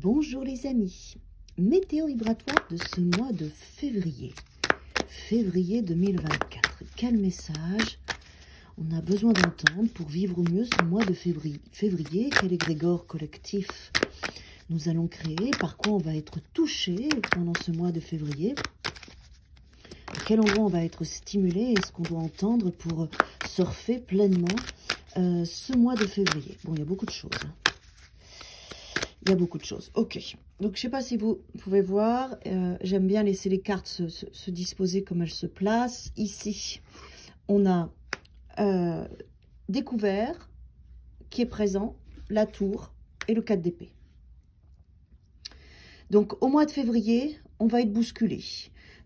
Bonjour les amis, météo vibratoire de ce mois de février, février 2024. Quel message on a besoin d'entendre pour vivre au mieux ce mois de février? Quel égrégore collectif nous allons créer? Par quoi on va être touché pendant ce mois de février? À quel endroit on va être stimulé? Et ce qu'on doit entendre pour surfer pleinement ce mois de février? Bon, il y a beaucoup de choses. Il y a beaucoup de choses. Ok. Donc, je ne sais pas si vous pouvez voir. J'aime bien laisser les cartes se disposer comme elles se placent. Ici, on a découvert qui est présent, la tour et le 4 d'épée. Donc, au mois de février, on va être bousculé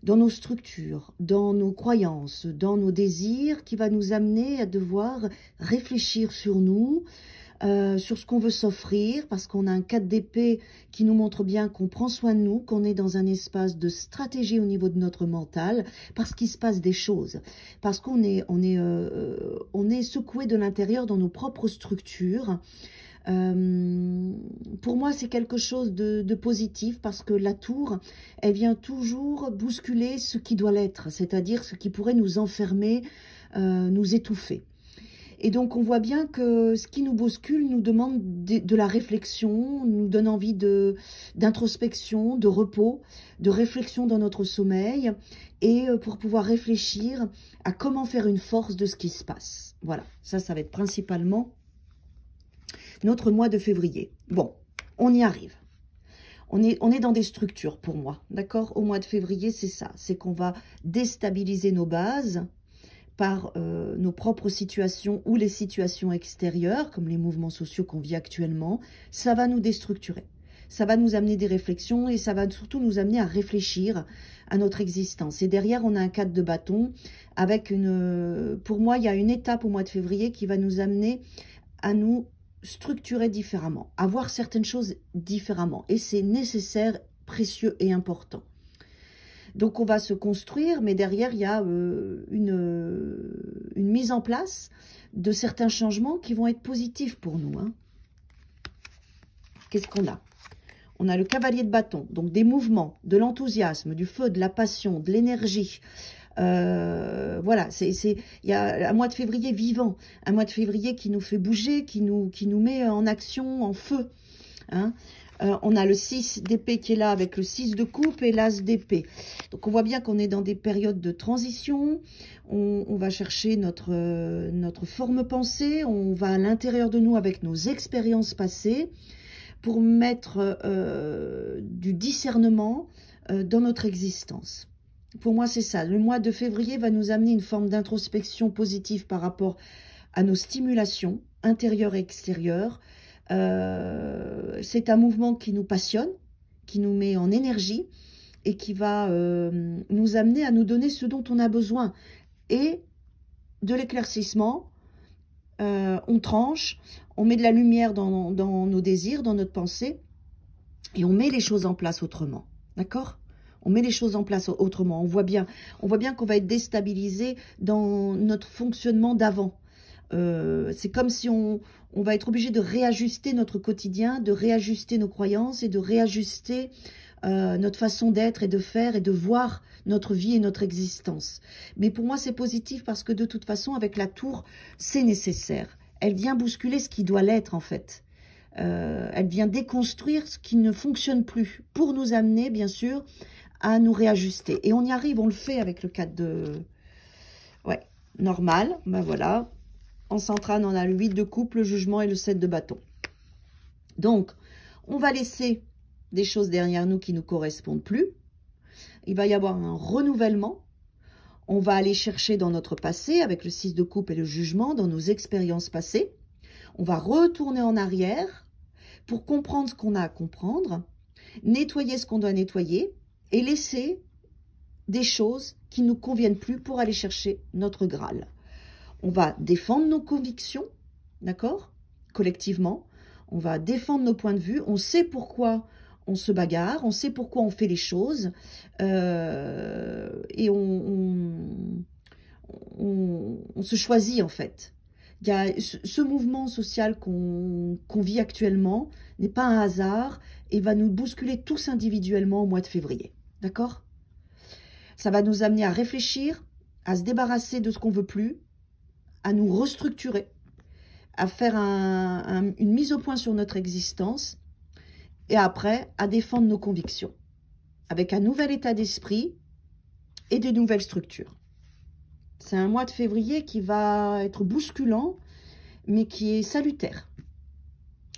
dans nos structures, dans nos croyances, dans nos désirs, qui va nous amener à devoir réfléchir sur nous, sur ce qu'on veut s'offrir, parce qu'on a un 4 d'épée qui nous montre bien qu'on prend soin de nous, qu'on est dans un espace de stratégie au niveau de notre mental, parce qu'il se passe des choses, parce qu'on est secoué de l'intérieur dans nos propres structures. Pour moi, c'est quelque chose de positif, parce que la tour, elle vient toujours bousculer ce qui doit l'être, c'est-à-dire ce qui pourrait nous enfermer, nous étouffer. Et donc, on voit bien que ce qui nous bouscule nous demande de la réflexion, nous donne envie d'introspection, de repos, de réflexion dans notre sommeil, et pour pouvoir réfléchir à comment faire une force de ce qui se passe. Voilà, ça va être principalement notre mois de février. Bon, on y arrive. On est dans des structures pour moi, d'accord? Au mois de février, c'est ça, c'est qu'on va déstabiliser nos bases par nos propres situations ou les situations extérieures, comme les mouvements sociaux qu'on vit actuellement. Ça va nous déstructurer. Ça va nous amener des réflexions et ça va surtout nous amener à réfléchir à notre existence. Et derrière, on a un 4 de bâton avec pour moi, il y a une étape au mois de février qui va nous amener à nous structurer différemment, à voir certaines choses différemment. Et c'est nécessaire, précieux et important. Donc, on va se construire, mais derrière, il y a une mise en place de certains changements qui vont être positifs pour nous. Hein. Qu'est-ce qu'on a? On a le cavalier de bâton, donc des mouvements, de l'enthousiasme, du feu, de la passion, de l'énergie. Voilà, il y a un mois de février vivant, un mois de février qui nous fait bouger, qui nous met en action, en feu. Hein. On a le 6 d'épée qui est là avec le 6 de coupe et l'as d'épée. Donc, on voit bien qu'on est dans des périodes de transition. On va chercher notre forme pensée. On va à l'intérieur de nous avec nos expériences passées pour mettre du discernement dans notre existence. Pour moi, c'est ça. Le mois de février va nous amener une forme d'introspection positive par rapport à nos stimulations intérieures et extérieures. C'est un mouvement qui nous passionne, qui nous met en énergie et qui va nous amener à nous donner ce dont on a besoin. Et de l'éclaircissement, on tranche, on met de la lumière dans nos désirs, dans notre pensée, et on met les choses en place autrement. D'accord ? On met les choses en place autrement. On voit bien qu'on va être déstabilisé dans notre fonctionnement d'avant. C'est comme si on va être obligé de réajuster notre quotidien, de réajuster nos croyances et de réajuster notre façon d'être et de faire et de voir notre vie et notre existence. Mais pour moi, c'est positif parce que de toute façon, avec la tour, c'est nécessaire. Elle vient bousculer ce qui doit l'être en fait. Elle vient déconstruire ce qui ne fonctionne plus pour nous amener, bien sûr, à nous réajuster. Et on y arrive, on le fait avec le 4 de... Ouais, normal, ben voilà. En centrale, on a le 8 de coupe, le jugement et le 7 de bâton. Donc, on va laisser des choses derrière nous qui ne nous correspondent plus. Il va y avoir un renouvellement. On va aller chercher dans notre passé, avec le 6 de coupe et le jugement, dans nos expériences passées. On va retourner en arrière pour comprendre ce qu'on a à comprendre, nettoyer ce qu'on doit nettoyer et laisser des choses qui ne nous conviennent plus pour aller chercher notre Graal. On va défendre nos convictions, d'accord, collectivement. On va défendre nos points de vue. On sait pourquoi on se bagarre, on sait pourquoi on fait les choses. Et on se choisit, en fait. Il y a ce mouvement social qu'on vit actuellement n'est pas un hasard et va nous bousculer tous individuellement au mois de février. D'accord? Ça va nous amener à réfléchir, à se débarrasser de ce qu'on veut plus, à nous restructurer, à faire une mise au point sur notre existence, et après, à défendre nos convictions, avec un nouvel état d'esprit et de nouvelles structures. C'est un mois de février qui va être bousculant, mais qui est salutaire.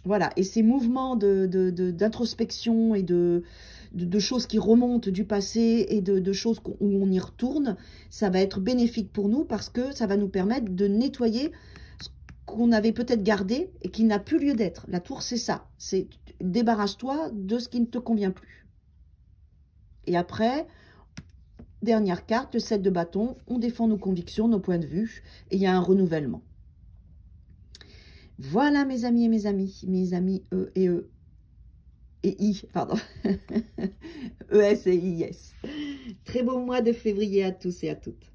Voilà, et ces mouvements d'introspection et de choses qui remontent du passé et de choses où on y retourne, ça va être bénéfique pour nous parce que ça va nous permettre de nettoyer ce qu'on avait peut-être gardé et qui n'a plus lieu d'être. La tour, c'est ça. C'est débarrasse-toi de ce qui ne te convient plus. Et après, dernière carte, le 7 de bâton, on défend nos convictions, nos points de vue, et il y a un renouvellement. Voilà mes amis et mes amis E et E, et I, pardon, ES et IS. Très beau mois de février à tous et à toutes.